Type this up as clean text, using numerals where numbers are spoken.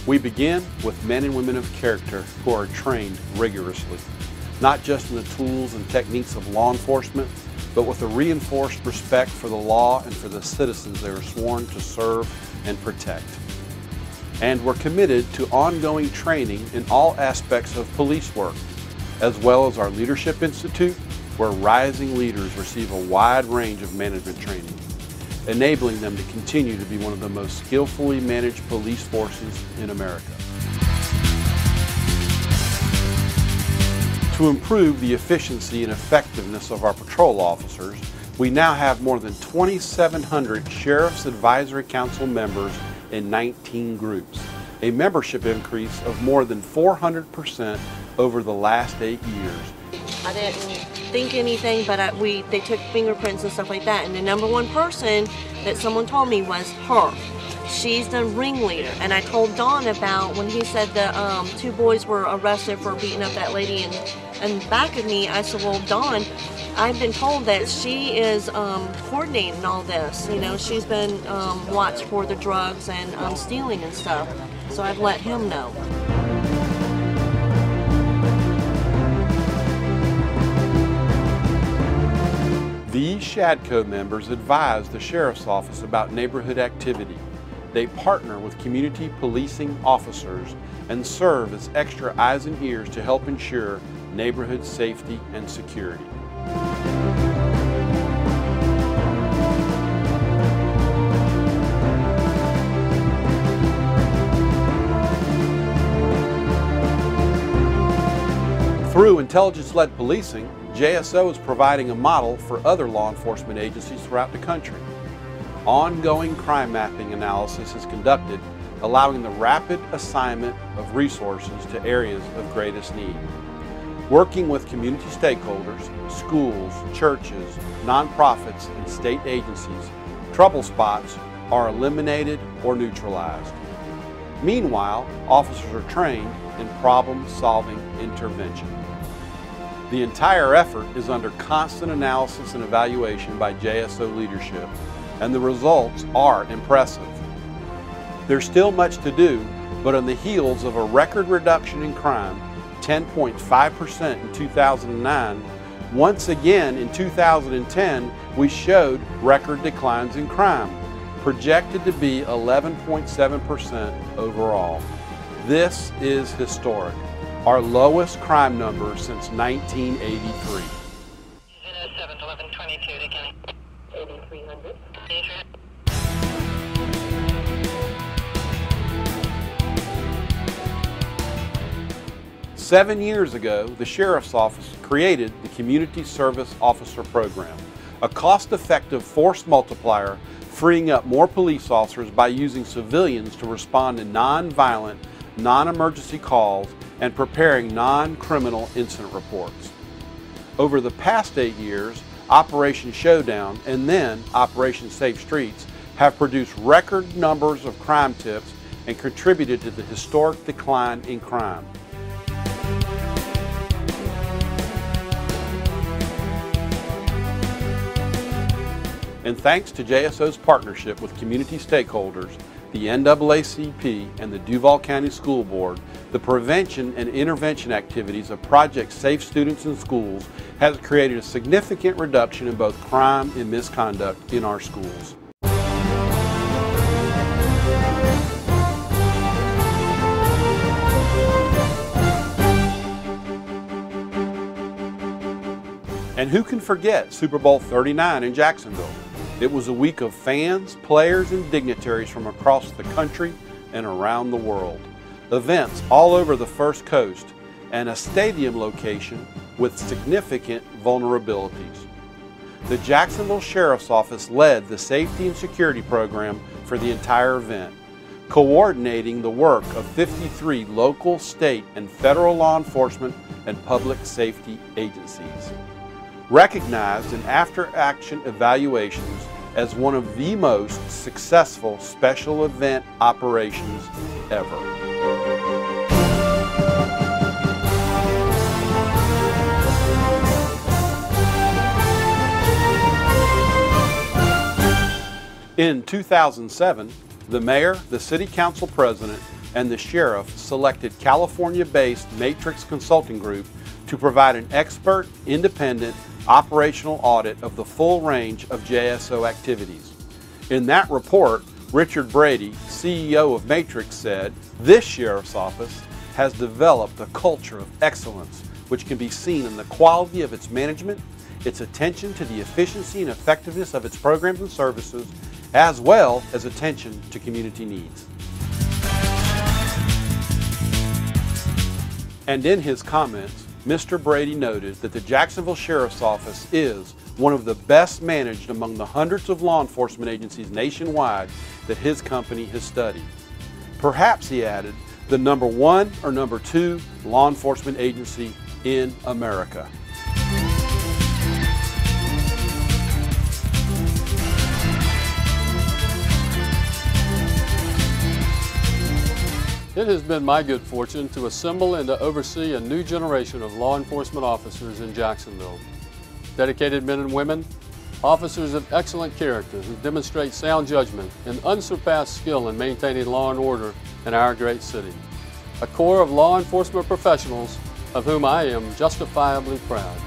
We begin with men and women of character who are trained rigorously, not just in the tools and techniques of law enforcement, but with a reinforced respect for the law and for the citizens they are sworn to serve and protect. And we're committed to ongoing training in all aspects of police work, as well as our Leadership Institute, where rising leaders receive a wide range of management training, enabling them to continue to be one of the most skillfully managed police forces in America. To improve the efficiency and effectiveness of our patrol officers, we now have more than 2,700 Sheriff's Advisory Council members in 19 groups, a membership increase of more than 400% over the last 8 years. I didn't think anything, but they took fingerprints and stuff like that, and the number one person that someone told me was her. She's the ringleader, and I told Don about when he said the 2 boys were arrested for beating up that lady in back of me. I said, well, Don, I've been told that she is coordinating all this. You know, she's been watched for the drugs and stealing and stuff. So I've let him know. These SHADCO members advise the Sheriff's Office about neighborhood activity. They partner with community policing officers and serve as extra eyes and ears to help ensure neighborhood safety and security. Through intelligence-led policing, JSO is providing a model for other law enforcement agencies throughout the country. Ongoing crime mapping analysis is conducted, allowing the rapid assignment of resources to areas of greatest need. Working with community stakeholders, schools, churches, nonprofits, and state agencies, trouble spots are eliminated or neutralized. Meanwhile, officers are trained in problem-solving intervention. The entire effort is under constant analysis and evaluation by JSO leadership, and the results are impressive. There's still much to do, but on the heels of a record reduction in crime, 10.5% in 2009, once again in 2010, we showed record declines in crime, projected to be 11.7% overall. This is historic, our lowest crime number since 1983. 07-11-22 to County. 8300. 7 years ago, the Sheriff's Office created the Community Service Officer Program, a cost-effective force multiplier freeing up more police officers by using civilians to respond to non-violent, non-emergency calls and preparing non-criminal incident reports. Over the past 8 years, Operation Showdown and then Operation Safe Streets have produced record numbers of crime tips and contributed to the historic decline in crime. And thanks to JSO's partnership with community stakeholders, the NAACP, and the Duval County School Board, the prevention and intervention activities of Project Safe Students in Schools has created a significant reduction in both crime and misconduct in our schools. And who can forget Super Bowl 39 in Jacksonville? It was a week of fans, players, and dignitaries from across the country and around the world. Events all over the First Coast and a stadium location with significant vulnerabilities. The Jacksonville Sheriff's Office led the safety and security program for the entire event, coordinating the work of 53 local, state, and federal law enforcement and public safety agencies. Recognized in after-action evaluations as one of the most successful special event operations ever. In 2007, the mayor, the city council president, and the sheriff selected California-based Matrix Consulting Group to provide an expert, independent, operational audit of the full range of JSO activities. In that report, Richard Brady, CEO of Matrix, said, "This sheriff's office has developed a culture of excellence which can be seen in the quality of its management, its attention to the efficiency and effectiveness of its programs and services, as well as attention to community needs." And in his comments, Mr. Brady noted that the Jacksonville Sheriff's Office is one of the best managed among the hundreds of law enforcement agencies nationwide that his company has studied. Perhaps, he added, the number one or number two law enforcement agency in America. It has been my good fortune to assemble and to oversee a new generation of law enforcement officers in Jacksonville. Dedicated men and women, officers of excellent character who demonstrate sound judgment and unsurpassed skill in maintaining law and order in our great city. A corps of law enforcement professionals of whom I am justifiably proud.